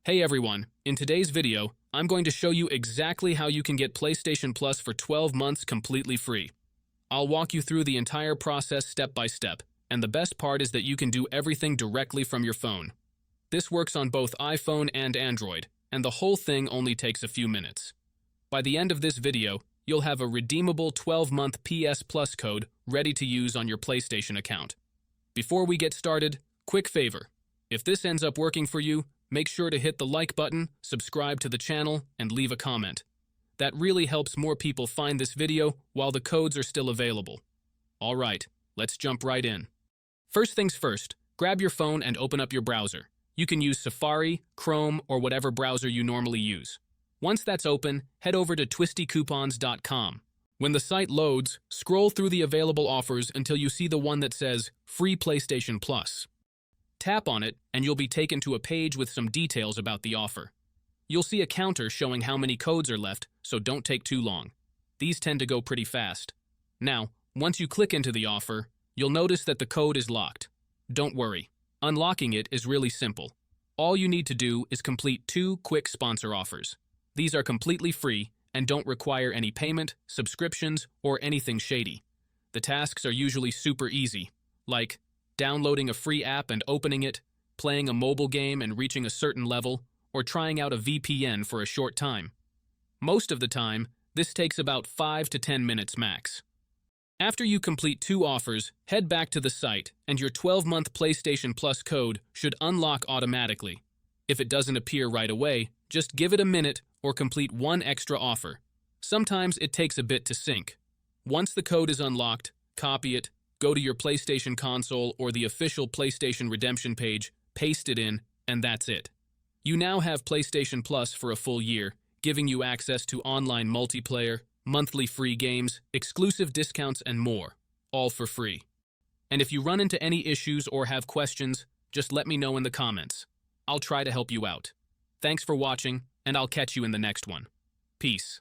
Hey everyone, in today's video, I'm going to show you exactly how you can get PlayStation Plus for 12 months completely free. I'll walk you through the entire process step by step, and the best part is that you can do everything directly from your phone. This works on both iPhone and Android, and the whole thing only takes a few minutes. By the end of this video, you'll have a redeemable 12-month PS Plus code ready to use on your PlayStation account. Before we get started, quick favor. If this ends up working for you, make sure to hit the like button, subscribe to the channel, and leave a comment. That really helps more people find this video while the codes are still available. Alright, let's jump right in. First things first, grab your phone and open up your browser. You can use Safari, Chrome, or whatever browser you normally use. Once that's open, head over to twistycoupons.com. When the site loads, scroll through the available offers until you see the one that says Free PlayStation Plus. Tap on it, and you'll be taken to a page with some details about the offer. You'll see a counter showing how many codes are left, so don't take too long. These tend to go pretty fast. Now, once you click into the offer, you'll notice that the code is locked. Don't worry, unlocking it is really simple. All you need to do is complete 2 quick sponsor offers. These are completely free and don't require any payment, subscriptions, or anything shady. The tasks are usually super easy, like downloading a free app and opening it, playing a mobile game and reaching a certain level, or trying out a VPN for a short time. Most of the time, this takes about 5 to 10 minutes max. After you complete 2 offers, head back to the site, and your 12-month PlayStation Plus code should unlock automatically. If it doesn't appear right away, just give it a minute or complete 1 extra offer. Sometimes it takes a bit to sync. Once the code is unlocked, copy it, go to your PlayStation console or the official PlayStation Redemption page, paste it in, and that's it. You now have PlayStation Plus for a full year, giving you access to online multiplayer, monthly free games, exclusive discounts, and more, all for free. And if you run into any issues or have questions, just let me know in the comments. I'll try to help you out. Thanks for watching, and I'll catch you in the next one. Peace.